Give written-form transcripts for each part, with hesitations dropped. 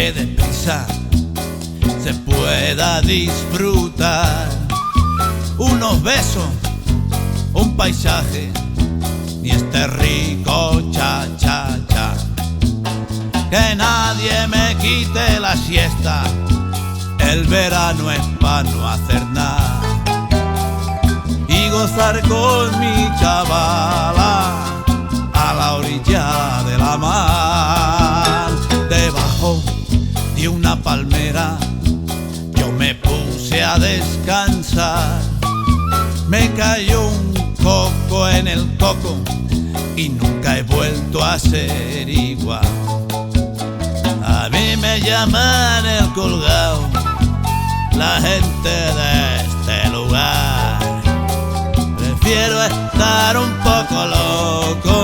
que deprisa se pueda disfrutar. Unos besos, un paisaje, ni este rico cha-cha-cha. Que nadie me quite la siesta, el verano es pa' no hacer nada. Y gozar con mi chavala a la orilla de la mar. Debajo de una palmera yo me puse a descansar. Me cayó un coco en el coco y nunca he vuelto a ser igual. A mí me llaman el colgado, la gente de este lugar. Prefiero estar un poco loco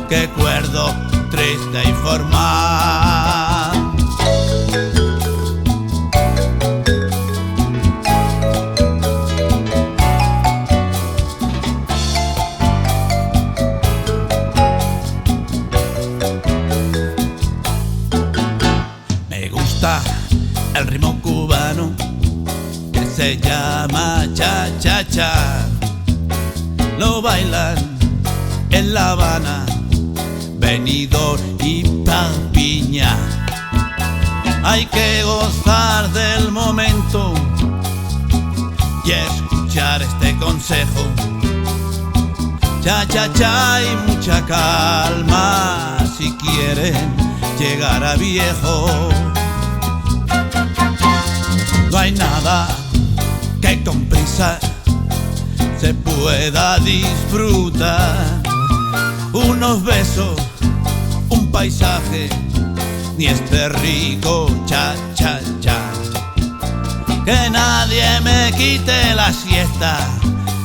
que cuerdo, triste y formal. Me gusta el ritmo cubano que se llama cha-cha-cha. Lo bailan en La Habana, Benidorm y Pampiña. Hay que gozar del momento y escuchar este consejo. Cha-cha-cha y mucha calma si quieren llegar a viejo. No hay nada que con prisa se pueda disfrutar. Unos besos, un paisaje, ni este rico cha-cha-cha. Que nadie me quite la siesta,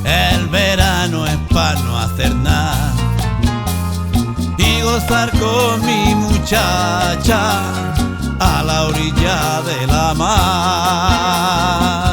el verano es pa' no hacer nada. Y gozar con mi muchacha a la orilla de la mar.